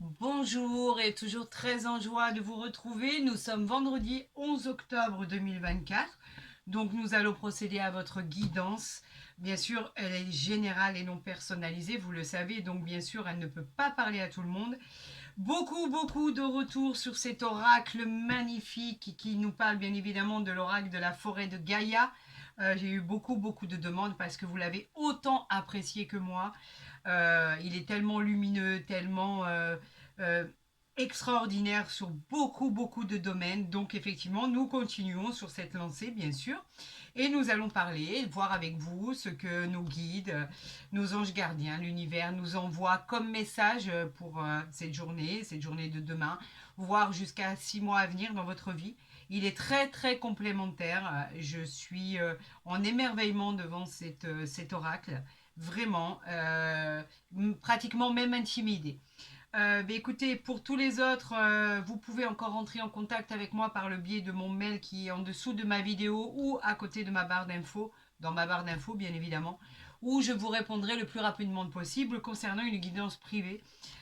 Bonjour et toujours très en joie de vous retrouver. Nous sommes vendredi 11 octobre 2024. Donc nous allons procéder à votre guidance. Bien sûr, elle est générale et non personnalisée, vous le savez. Donc bien sûr, elle ne peut pas parler à tout le monde. Beaucoup de retours sur cet oracle magnifique qui nous parle bien évidemment de l'oracle de la forêt de Gaïa. J'ai eu beaucoup de demandes parce que vous l'avez autant apprécié que moi. Il est tellement lumineux, tellement euh, extraordinaire sur beaucoup de domaines. Donc effectivement, nous continuons sur cette lancée, bien sûr. Et nous allons parler, voir avec vous ce que nos guides, nos anges gardiens, l'univers nous envoie comme message pour cette journée de demain, voire jusqu'à 6 mois à venir dans votre vie. Il est très complémentaire. Je suis en émerveillement devant cet oracle. Vraiment, pratiquement même intimidée. Écoutez, pour tous les autres, vous pouvez encore entrer en contact avec moi par le biais de mon mail qui est en dessous de ma vidéo ou à côté de ma barre d'infos, dans ma barre d'infos bien évidemment, où je vous répondrai le plus rapidement possible concernant une guidance privée.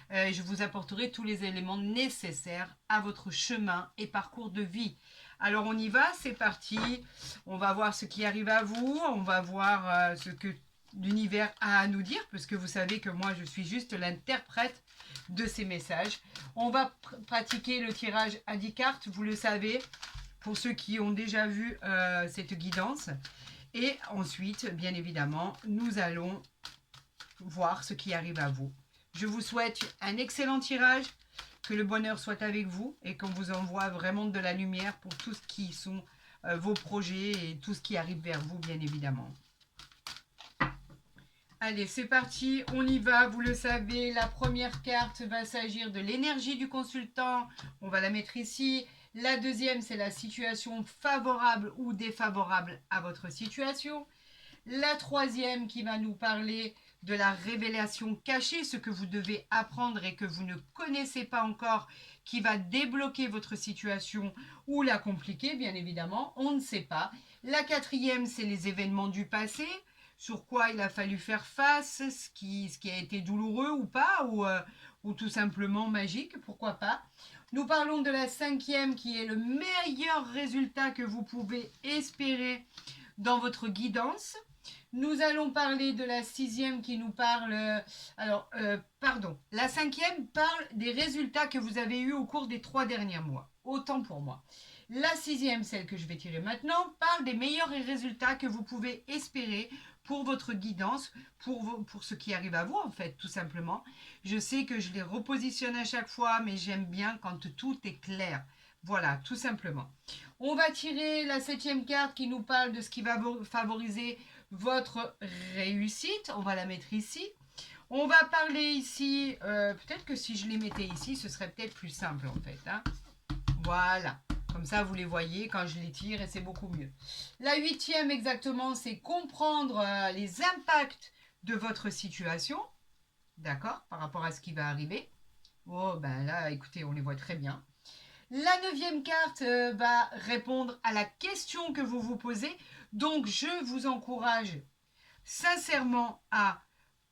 Je vous apporterai tous les éléments nécessaires à votre chemin et parcours de vie. Alors on y va, c'est parti. On va voir ce qui arrive à vous, on va voir ce que l'univers a à nous dire, parce que vous savez que moi je suis juste l'interprète de ces messages. On va pratiquer le tirage à 10 cartes, vous le savez, pour ceux qui ont déjà vu cette guidance. Et ensuite, bien évidemment, nous allons voir ce qui arrive à vous. Je vous souhaite un excellent tirage, que le bonheur soit avec vous et qu'on vous envoie vraiment de la lumière pour tout ce qui sont vos projets et tout ce qui arrive vers vous, bien évidemment. Allez, c'est parti, on y va, vous le savez, la première carte va s'agir de l'énergie du consultant, on va la mettre ici. La deuxième, c'est la situation favorable ou défavorable à votre situation. La troisième qui va nous parler de la révélation cachée, ce que vous devez apprendre et que vous ne connaissez pas encore, qui va débloquer votre situation ou la compliquer, bien évidemment, on ne sait pas. La quatrième, c'est les événements du passé, sur quoi il a fallu faire face, ce qui a été douloureux ou pas, ou tout simplement magique, pourquoi pas. Nous parlons de la cinquième qui est le meilleur résultat que vous pouvez espérer dans votre guidance. Nous allons parler de la sixième qui nous parle... la cinquième parle des résultats que vous avez eus au cours des 3 derniers mois. Autant pour moi. La sixième, celle que je vais tirer maintenant, parle des meilleurs résultats que vous pouvez espérer pour votre guidance, pour ce qui arrive à vous, en fait, tout simplement. Je sais que je les repositionne à chaque fois, mais j'aime bien quand tout est clair. Voilà, tout simplement. On va tirer la septième carte qui nous parle de ce qui va favoriser votre réussite. On va la mettre ici. On va parler ici, peut-être que si je les mettais ici, ce serait peut-être plus simple en fait. Hein. Voilà. Comme ça, vous les voyez quand je les tire et c'est beaucoup mieux. La huitième exactement, c'est comprendre les impacts de votre situation. D'accord. Par rapport à ce qui va arriver. Oh, ben là, écoutez, on les voit très bien. La neuvième carte va répondre à la question que vous vous posez. Donc, je vous encourage sincèrement à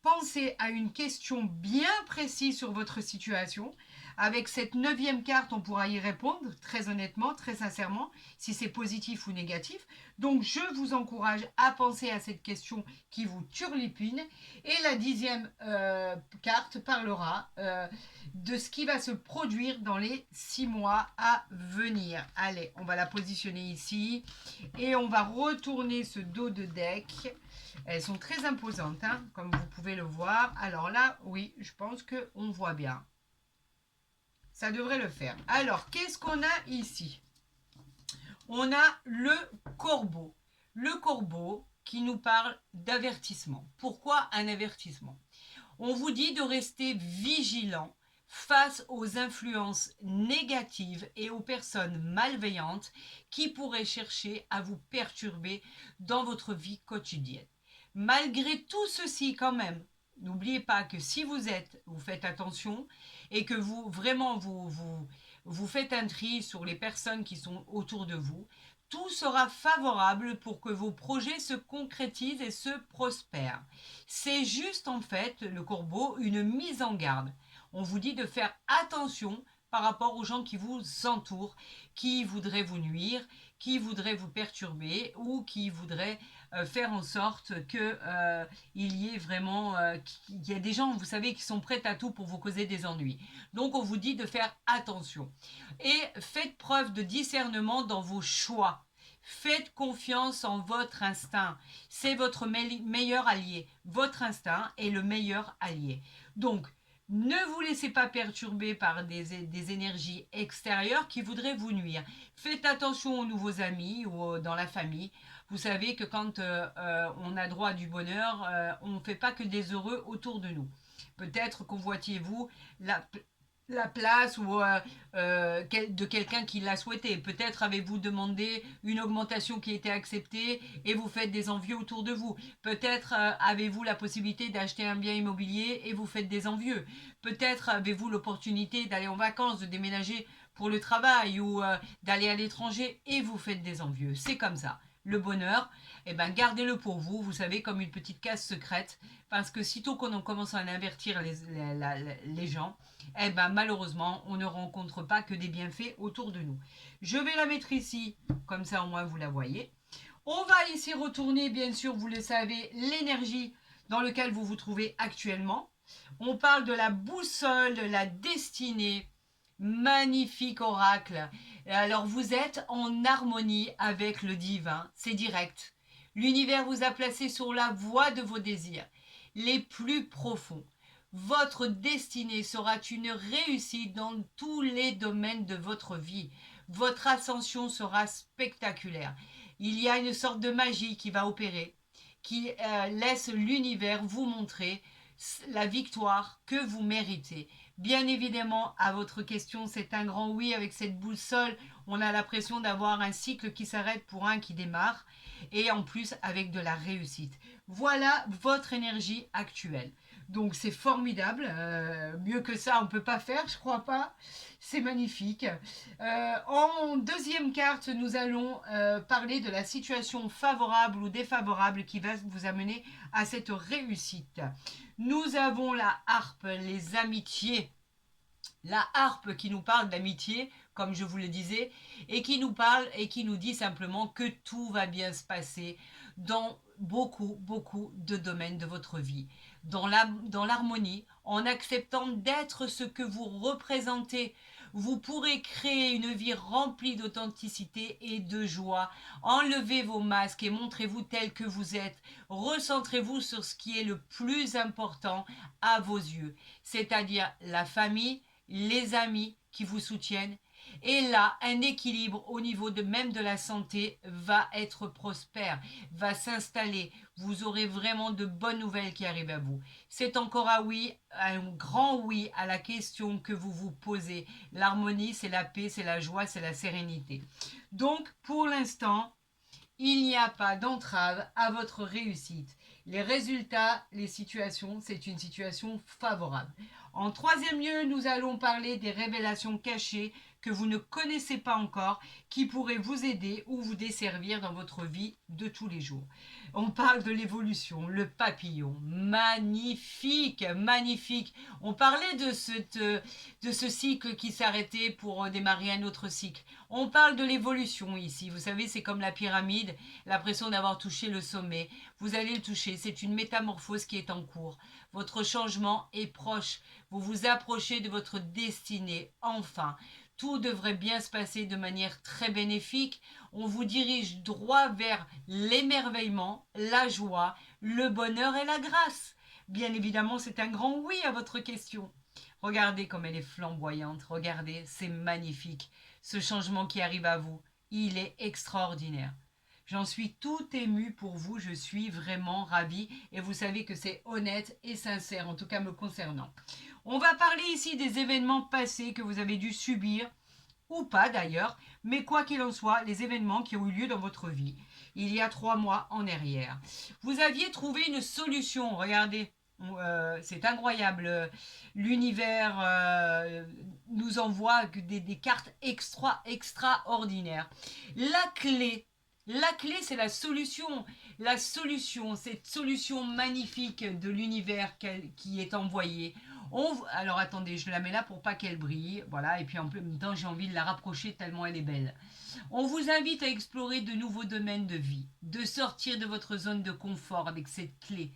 penser à une question bien précise sur votre situation. Avec cette neuvième carte, on pourra y répondre très honnêtement, très sincèrement, si c'est positif ou négatif. Donc, je vous encourage à penser à cette question qui vous turlupine. Et la dixième carte parlera de ce qui va se produire dans les 6 mois à venir. Allez, on va la positionner ici et on va retourner ce dos de deck. Elles sont très imposantes, hein, comme vous pouvez le voir. Alors là, oui, je pense qu'on voit bien. Ça devrait le faire. Alors, qu'est-ce qu'on a ici? On a le corbeau. Le corbeau qui nous parle d'avertissement. Pourquoi un avertissement? On vous dit de rester vigilant face aux influences négatives et aux personnes malveillantes qui pourraient chercher à vous perturber dans votre vie quotidienne. Malgré tout ceci, quand même, n'oubliez pas que si vous faites attention et que vous faites un tri sur les personnes qui sont autour de vous, tout sera favorable pour que vos projets se concrétisent et se prospèrent. C'est juste en fait, le corbeau, une mise en garde. On vous dit de faire attention par rapport aux gens qui vous entourent, qui voudraient vous nuire, qui voudraient vous perturber ou qui voudraient faire en sorte que il y ait vraiment qu'il y a des gens, vous savez, qui sont prêts à tout pour vous causer des ennuis. Donc on vous dit de faire attention et faites preuve de discernement dans vos choix. Faites confiance en votre instinct. C'est votre meilleur allié. Votre instinct est le meilleur allié. Donc, ne vous laissez pas perturber par des énergies extérieures qui voudraient vous nuire. Faites attention aux nouveaux amis ou dans la famille. Vous savez que quand on a droit du bonheur, on ne fait pas que des heureux autour de nous. Peut-être convoitiez-vous la place ou de quelqu'un qui l'a souhaité. Peut-être avez-vous demandé une augmentation qui était acceptée et vous faites des envieux autour de vous. Peut-être avez-vous la possibilité d'acheter un bien immobilier et vous faites des envieux. Peut-être avez-vous l'opportunité d'aller en vacances, de déménager pour le travail ou d'aller à l'étranger et vous faites des envieux. C'est comme ça. Le bonheur, eh ben, gardez-le pour vous, vous savez, comme une petite case secrète, parce que sitôt qu'on commence à invertir les gens, eh ben, malheureusement, on ne rencontre pas que des bienfaits autour de nous. Je vais la mettre ici, comme ça au moins vous la voyez. On va ici retourner, bien sûr, vous le savez, l'énergie dans laquelle vous vous trouvez actuellement. On parle de la boussole, de la destinée. Magnifique oracle. Alors vous êtes en harmonie avec le divin, c'est direct. L'univers vous a placé sur la voie de vos désirs, les plus profonds. Votre destinée sera une réussite dans tous les domaines de votre vie. Votre ascension sera spectaculaire. Il y a une sorte de magie qui va opérer, qui laisse l'univers vous montrer la victoire que vous méritez. Bien évidemment, à votre question, c'est un grand oui avec cette boussole. On a l'impression d'avoir un cycle qui s'arrête pour un qui démarre et en plus avec de la réussite. Voilà votre énergie actuelle. Donc c'est formidable. Mieux que ça, on ne peut pas faire, je crois pas. C'est magnifique. En deuxième carte, nous allons parler de la situation favorable ou défavorable qui va vous amener à cette réussite. Nous avons la harpe, les amitiés. La harpe qui nous parle d'amitié, comme je vous le disais, et qui nous parle et qui nous dit simplement que tout va bien se passer dans beaucoup de domaines de votre vie. Dans l'harmonie, en acceptant d'être ce que vous représentez, vous pourrez créer une vie remplie d'authenticité et de joie. Enlevez vos masques et montrez-vous tel que vous êtes. Recentrez-vous sur ce qui est le plus important à vos yeux, c'est-à-dire la famille, les amis qui vous soutiennent. Et là, un équilibre au niveau même de la santé va être prospère, va s'installer. Vous aurez vraiment de bonnes nouvelles qui arrivent à vous. C'est encore un grand oui à la question que vous vous posez. L'harmonie, c'est la paix, c'est la joie, c'est la sérénité. Donc, pour l'instant, il n'y a pas d'entrave à votre réussite. Les résultats, les situations, c'est une situation favorable. En troisième lieu, nous allons parler des révélations cachées que vous ne connaissez pas encore, qui pourraient vous aider ou vous desservir dans votre vie de tous les jours. On parle de l'évolution, le papillon, magnifique, magnifique. On parlait de ce cycle qui s'arrêtait pour démarrer un autre cycle. On parle de l'évolution ici. Vous savez, c'est comme la pyramide, l'impression d'avoir touché le sommet. Vous allez le toucher, c'est une métamorphose qui est en cours. Votre changement est proche. Vous vous approchez de votre destinée, enfin. Tout devrait bien se passer de manière très bénéfique. On vous dirige droit vers l'émerveillement, la joie, le bonheur et la grâce. Bien évidemment, c'est un grand oui à votre question. Regardez comme elle est flamboyante. Regardez, c'est magnifique. Ce changement qui arrive à vous, il est extraordinaire. J'en suis tout émue pour vous, je suis vraiment ravie et vous savez que c'est honnête et sincère, en tout cas me concernant. On va parler ici des événements passés que vous avez dû subir, ou pas d'ailleurs, mais quoi qu'il en soit, les événements qui ont eu lieu dans votre vie, il y a 3 mois en arrière. Vous aviez trouvé une solution, regardez, c'est incroyable, l'univers nous envoie des cartes extraordinaires. La clé, c'est la solution. La solution, cette solution magnifique de l'univers qui est envoyée. Alors attendez, je la mets là pour pas qu'elle brille. Voilà, et puis en même temps, j'ai envie de la rapprocher tellement elle est belle. On vous invite à explorer de nouveaux domaines de vie, de sortir de votre zone de confort avec cette clé.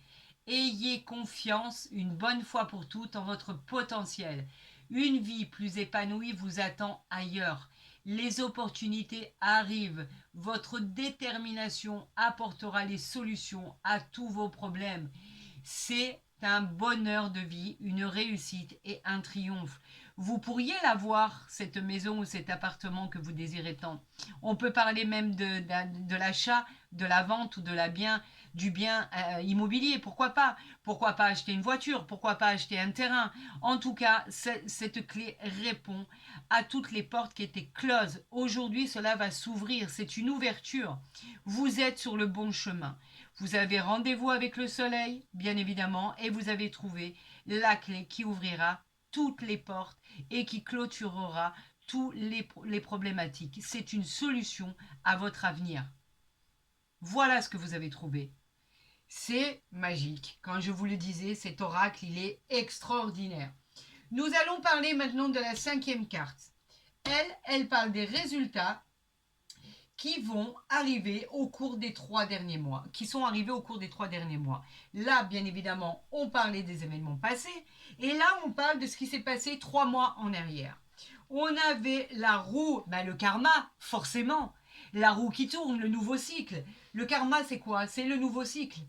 Ayez confiance, une bonne fois pour toutes, en votre potentiel. Une vie plus épanouie vous attend ailleurs. Les opportunités arrivent. Votre détermination apportera les solutions à tous vos problèmes. C'est un bonheur de vie, une réussite et un triomphe. Vous pourriez l'avoir, cette maison ou cet appartement que vous désirez tant. On peut parler même de l'achat, de la vente ou du bien immobilier. Pourquoi pas? Pourquoi pas acheter une voiture? Pourquoi pas acheter un terrain? En tout cas, cette clé répond à toutes les portes qui étaient closes. Aujourd'hui, cela va s'ouvrir. C'est une ouverture. Vous êtes sur le bon chemin. Vous avez rendez-vous avec le soleil, bien évidemment, et vous avez trouvé la clé qui ouvrira toutes les portes et qui clôturera toutes les problématiques. C'est une solution à votre avenir. Voilà ce que vous avez trouvé. C'est magique. Quand je vous le disais, cet oracle, il est extraordinaire. Nous allons parler maintenant de la 5e carte. Elle parle des résultats qui vont arriver au cours des 3 derniers mois, qui sont arrivés au cours des 3 derniers mois. Là, bien évidemment, on parlait des événements passés, et là, on parle de ce qui s'est passé 3 mois en arrière. On avait la roue, le karma, forcément. La roue qui tourne, le nouveau cycle. Le karma, c'est quoi? C'est le nouveau cycle,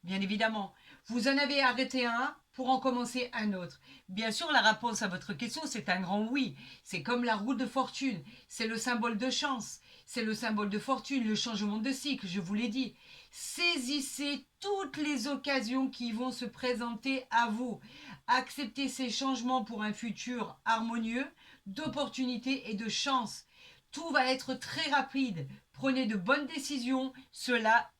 bien évidemment. Vous en avez arrêté un pour en commencer un autre. Bien sûr, la réponse à votre question, c'est un grand oui. C'est comme la roue de fortune. C'est le symbole de chance. C'est le symbole de fortune, le changement de cycle, je vous l'ai dit. Saisissez toutes les occasions qui vont se présenter à vous. Acceptez ces changements pour un futur harmonieux, d'opportunités et de chance. Tout va être très rapide. Prenez de bonnes décisions. Cela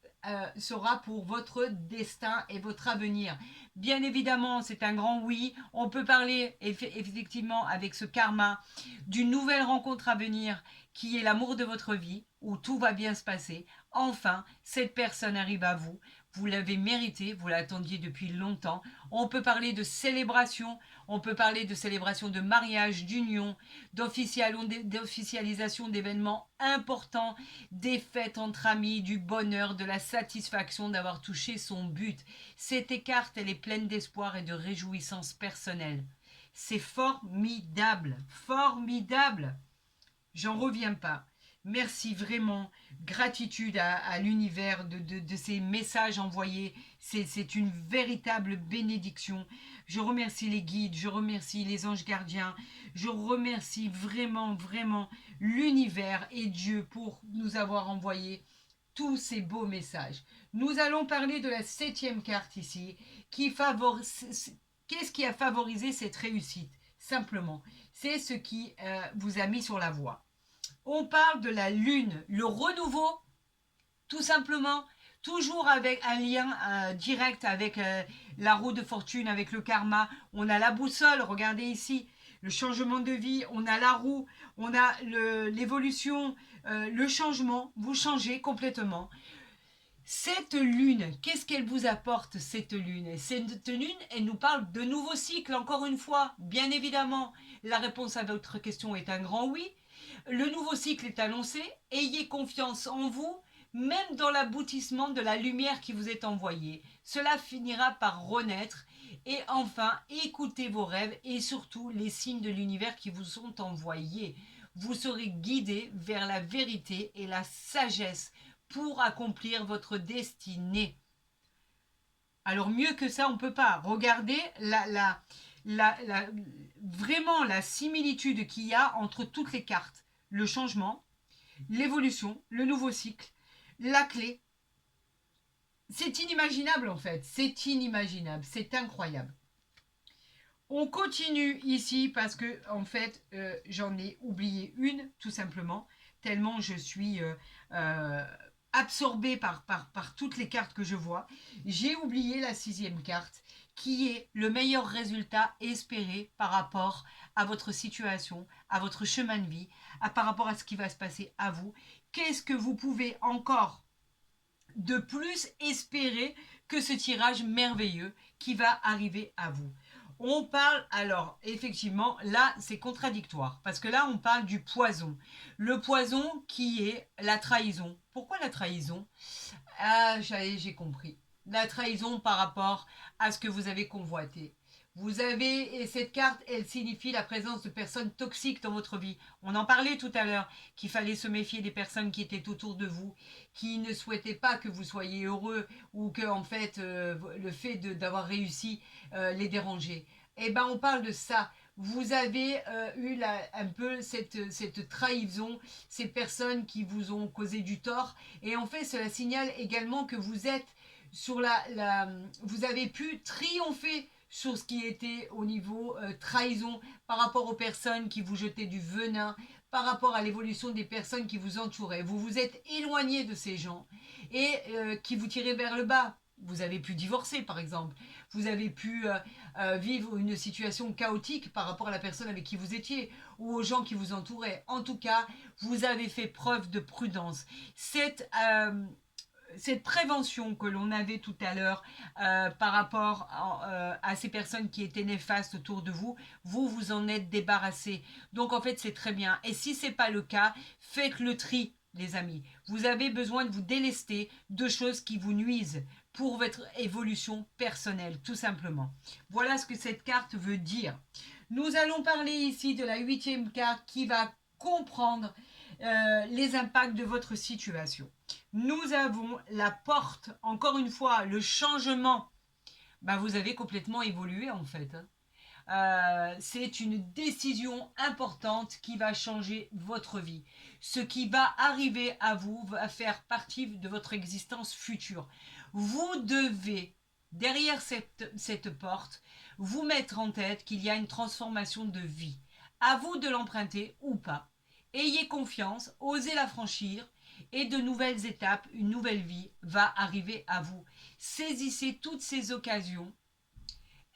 sera pour votre destin et votre avenir. Bien évidemment, c'est un grand oui. On peut parler effectivement avec ce karma d'une nouvelle rencontre à venir qui est l'amour de votre vie, où tout va bien se passer. Enfin, cette personne arrive à vous. Vous l'avez mérité, vous l'attendiez depuis longtemps. On peut parler de célébration, on peut parler de célébration de mariage, d'union, d'officialisation d'événements importants, des fêtes entre amis, du bonheur, de la satisfaction d'avoir touché son but. Cette carte, elle est pleine d'espoir et de réjouissance personnelle. C'est formidable, formidable. J'en reviens pas. Merci vraiment. Gratitude à l'univers de ces messages envoyés. C'est une véritable bénédiction. Je remercie les guides, je remercie les anges gardiens. Je remercie vraiment, vraiment l'univers et Dieu pour nous avoir envoyé tous ces beaux messages. Nous allons parler de la 7e carte ici. Qu'est-ce qui a favorisé cette réussite? Simplement, c'est ce qui vous a mis sur la voie. On parle de la lune, le renouveau, tout simplement, toujours avec un lien direct avec la roue de fortune, avec le karma. On a la boussole, regardez ici, le changement de vie, on a la roue, on a l'évolution, le changement, vous changez complètement. Cette lune, qu'est-ce qu'elle vous apporte, cette lune? Cette lune, elle nous parle de nouveaux cycles, encore une fois, bien évidemment. La réponse à votre question est un grand oui. Le nouveau cycle est annoncé. Ayez confiance en vous, même dans l'aboutissement de la lumière qui vous est envoyée. Cela finira par renaître. Et enfin, écoutez vos rêves et surtout les signes de l'univers qui vous sont envoyés. Vous serez guidé vers la vérité et la sagesse pour accomplir votre destinée. Alors mieux que ça, on ne peut pas. Regardez vraiment la similitude qu'il y a entre toutes les cartes. Le changement, l'évolution, le nouveau cycle, la clé. C'est inimaginable en fait. C'est inimaginable. C'est incroyable. On continue ici parce que en fait, j'en ai oublié une tout simplement. Tellement je suis absorbée par toutes les cartes que je vois. J'ai oublié la 6e carte qui est le meilleur résultat espéré par rapport à votre situation, à votre chemin de vie, par rapport à ce qui va se passer à vous. Qu'est-ce que vous pouvez encore de plus espérer que ce tirage merveilleux qui va arriver à vous? On parle, alors, effectivement, là, c'est contradictoire, parce que là, on parle du poison. Le poison qui est la trahison. Pourquoi la trahison? Ah, j'ai compris. La trahison par rapport à ce que vous avez convoité. Vous avez, et cette carte, elle signifie la présence de personnes toxiques dans votre vie. On en parlait tout à l'heure, qu'il fallait se méfier des personnes qui étaient autour de vous, qui ne souhaitaient pas que vous soyez heureux, ou que, en fait, le fait d'avoir réussi les dérangeait. Eh ben, on parle de ça. Vous avez eu un peu cette trahison, ces personnes qui vous ont causé du tort, et en fait, cela signale également que vous êtes sur vous avez pu triompher sur ce qui était au niveau trahison par rapport aux personnes qui vous jetaient du venin, par rapport à l'évolution des personnes qui vous entouraient. Vous vous êtes éloigné de ces gens et qui vous tiraient vers le bas. Vous avez pu divorcer, par exemple. Vous avez pu vivre une situation chaotique par rapport à la personne avec qui vous étiez ou aux gens qui vous entouraient. En tout cas, vous avez fait preuve de prudence. Cette prévention que l'on avait tout à l'heure par rapport à ces personnes qui étaient néfastes autour de vous, vous vous en êtes débarrassé. Donc en fait, c'est très bien. Et si ce n'est pas le cas, faites le tri, les amis. Vous avez besoin de vous délester de choses qui vous nuisent pour votre évolution personnelle, tout simplement. Voilà ce que cette carte veut dire. Nous allons parler ici de la 8e carte qui va comprendre les impacts de votre situation. Nous avons la porte, encore une fois, le changement. Ben, vous avez complètement évolué en fait. C'est une décision importante qui va changer votre vie. Ce qui va arriver à vous va faire partie de votre existence future. Vous devez, derrière cette porte, vous mettre en tête qu'il y a une transformation de vie. À vous de l'emprunter ou pas. Ayez confiance, osez la franchir et de nouvelles étapes, une nouvelle vie va arriver à vous. Saisissez toutes ces occasions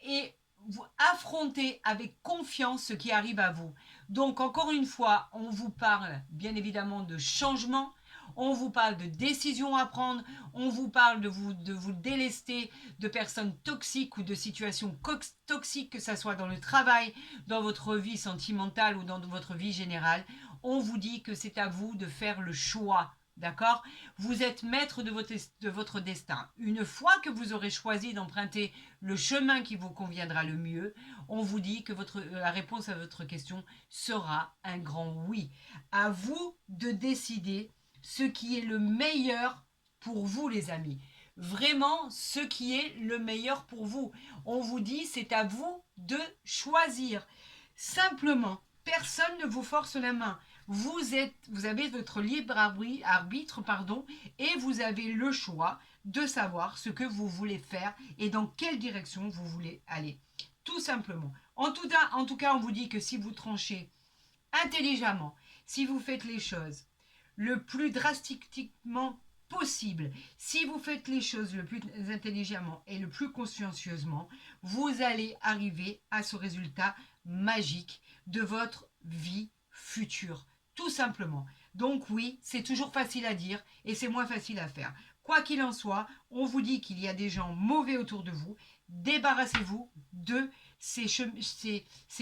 et vous affrontez avec confiance ce qui arrive à vous. Donc encore une fois, on vous parle bien évidemment de changement, on vous parle de décisions à prendre, on vous parle de vous délester de personnes toxiques ou de situations toxiques, que ce soit dans le travail, dans votre vie sentimentale ou dans votre vie générale. On vous dit que c'est à vous de faire le choix. D'accord? Vous êtes maître de votre destin. Une fois que vous aurez choisi d'emprunter le chemin qui vous conviendra le mieux, on vous dit que la réponse à votre question sera un grand oui. À vous de décider ce qui est le meilleur pour vous, les amis. Vraiment, ce qui est le meilleur pour vous. On vous dit, c'est à vous de choisir. Simplement, personne ne vous force la main. Vous avez votre libre arbitre, et vous avez le choix de savoir ce que vous voulez faire et dans quelle direction vous voulez aller. Tout simplement. En tout cas, on vous dit que si vous tranchez intelligemment, si vous faites les choses le plus drastiquement possible, si vous faites les choses le plus intelligemment et le plus consciencieusement, vous allez arriver à ce résultat magique de votre vie future. Tout simplement. Donc oui, c'est toujours facile à dire et c'est moins facile à faire. Quoi qu'il en soit, on vous dit qu'il y a des gens mauvais autour de vous. Débarrassez-vous de ces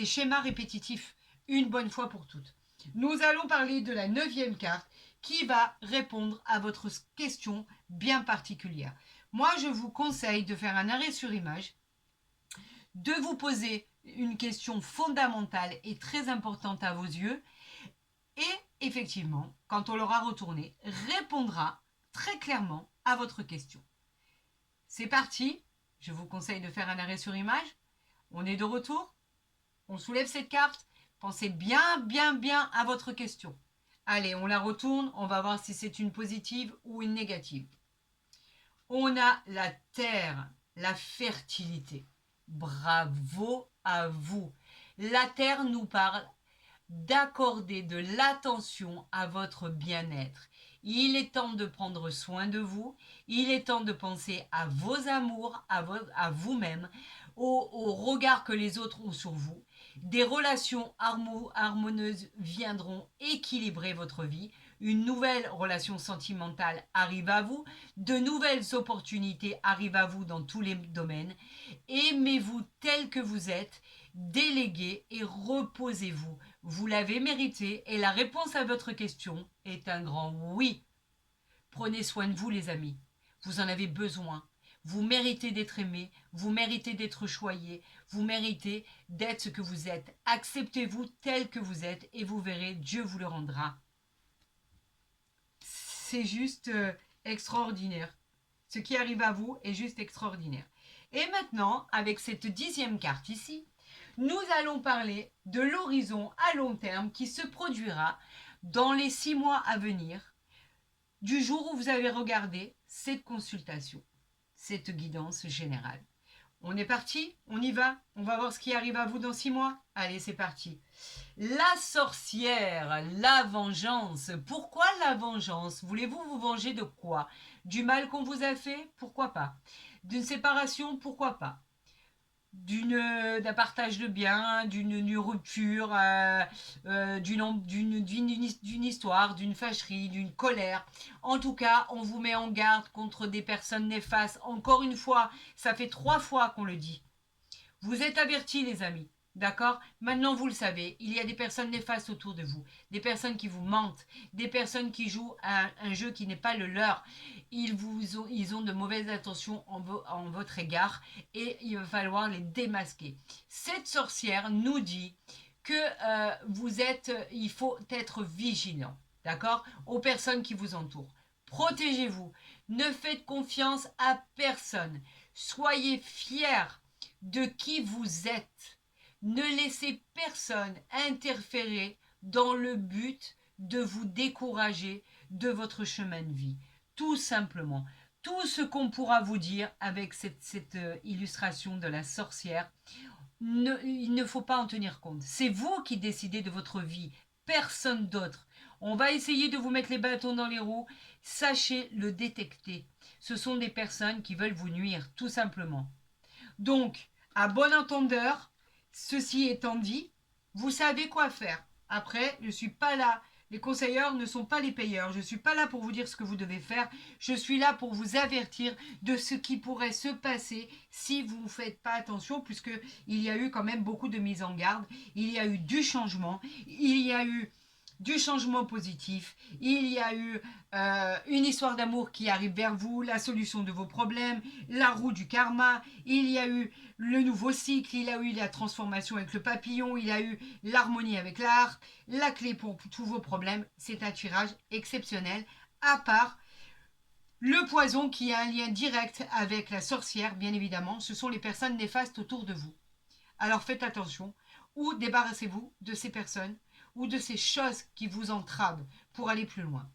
schémas répétitifs une bonne fois pour toutes. Nous allons parler de la 9e carte qui va répondre à votre question bien particulière. Moi, je vous conseille de faire un arrêt sur image, de vous poser une question fondamentale et très importante à vos yeux et effectivement, quand on l'aura retourné, répondra très clairement à votre question. C'est parti, je vous conseille de faire un arrêt sur image. On est de retour, on soulève cette carte, pensez bien, bien, bien à votre question. Allez, on la retourne, on va voir si c'est une positive ou une négative. On a la terre, la fertilité. Bravo à vous. La terre nous parle d'accorder de l'attention à votre bien-être. Il est temps de prendre soin de vous, il est temps de penser à vos amours, à vous-même, au regard que les autres ont sur vous. Des relations harmonieuses viendront équilibrer votre vie. une nouvelle relation sentimentale arrive à vous, de nouvelles opportunités arrivent à vous dans tous les domaines. Aimez-vous tel que vous êtes, déléguez et reposez-vous. Vous l'avez mérité et la réponse à votre question est un grand oui. Prenez soin de vous les amis, vous en avez besoin. Vous méritez d'être aimé, vous méritez d'être choyé, vous méritez d'être ce que vous êtes. Acceptez-vous tel que vous êtes et vous verrez, Dieu vous le rendra. C'est juste extraordinaire. Ce qui arrive à vous est juste extraordinaire. Et maintenant, avec cette 10e carte ici, nous allons parler de l'horizon à long terme qui se produira dans les 6 mois à venir, du jour où vous avez regardé cette consultation, cette guidance générale. On est parti, on y va, on va voir ce qui arrive à vous dans 6 mois. Allez, c'est parti. La sorcière, la vengeance. Pourquoi la vengeance? Voulez-vous vous venger de quoi? Du mal qu'on vous a fait? Pourquoi pas? D'une séparation? Pourquoi pas? D'un partage de biens, d'une rupture, d'une histoire, d'une fâcherie, d'une colère. En tout cas, on vous met en garde contre des personnes néfastes. Encore une fois, ça fait 3 fois qu'on le dit. Vous êtes avertis les amis. D'accord? Maintenant, vous le savez, il y a des personnes néfastes autour de vous, des personnes qui vous mentent, des personnes qui jouent à un jeu qui n'est pas le leur. Ils ont de mauvaises intentions en votre égard et il va falloir les démasquer. Cette sorcière nous dit que il faut être vigilant, d'accord? Aux personnes qui vous entourent. Protégez-vous. Ne faites confiance à personne. Soyez fiers de qui vous êtes. Ne laissez personne interférer dans le but de vous décourager de votre chemin de vie. Tout simplement. Tout ce qu'on pourra vous dire avec cette illustration de la sorcière, il ne faut pas en tenir compte. C'est vous qui décidez de votre vie, personne d'autre. On va essayer de vous mettre les bâtons dans les roues. Sachez le détecter. Ce sont des personnes qui veulent vous nuire, tout simplement. Donc, à bon entendeur, ceci étant dit, vous savez quoi faire. Après, je ne suis pas là. Les conseilleurs ne sont pas les payeurs. Je ne suis pas là pour vous dire ce que vous devez faire. Je suis là pour vous avertir de ce qui pourrait se passer si vous ne faites pas attention, puisqu'il y a eu quand même beaucoup de mises en garde. Il y a eu du changement. Il y a eu du changement positif, il y a eu une histoire d'amour qui arrive vers vous, la solution de vos problèmes, la roue du karma, il y a eu le nouveau cycle, il y a eu la transformation avec le papillon, il y a eu l'harmonie avec l'art, la clé pour tous vos problèmes. C'est un tirage exceptionnel, à part le poison qui a un lien direct avec la sorcière, bien évidemment. Ce sont les personnes néfastes autour de vous. Alors faites attention, ou débarrassez-vous de ces personnes ou de ces choses qui vous entravent pour aller plus loin.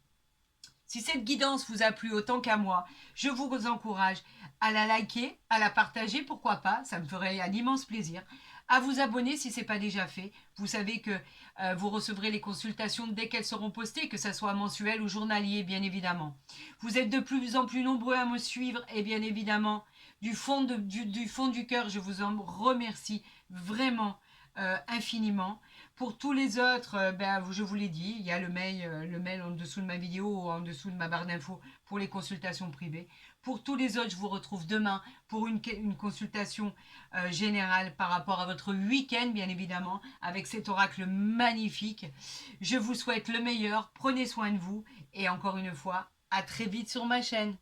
Si cette guidance vous a plu autant qu'à moi, je vous encourage à la liker, à la partager, pourquoi pas, ça me ferait un immense plaisir. À vous abonner si ce n'est pas déjà fait. Vous savez que vous recevrez les consultations dès qu'elles seront postées, que ce soit mensuel ou journalier, bien évidemment. Vous êtes de plus en plus nombreux à me suivre et bien évidemment, du fond du cœur, je vous en remercie vraiment infiniment. Pour tous les autres, je vous l'ai dit, il y a le mail en dessous de ma vidéo ou en dessous de ma barre d'infos pour les consultations privées. Pour tous les autres, je vous retrouve demain pour une consultation générale par rapport à votre week-end, bien évidemment, avec cet oracle magnifique. Je vous souhaite le meilleur, prenez soin de vous et encore une fois, à très vite sur ma chaîne.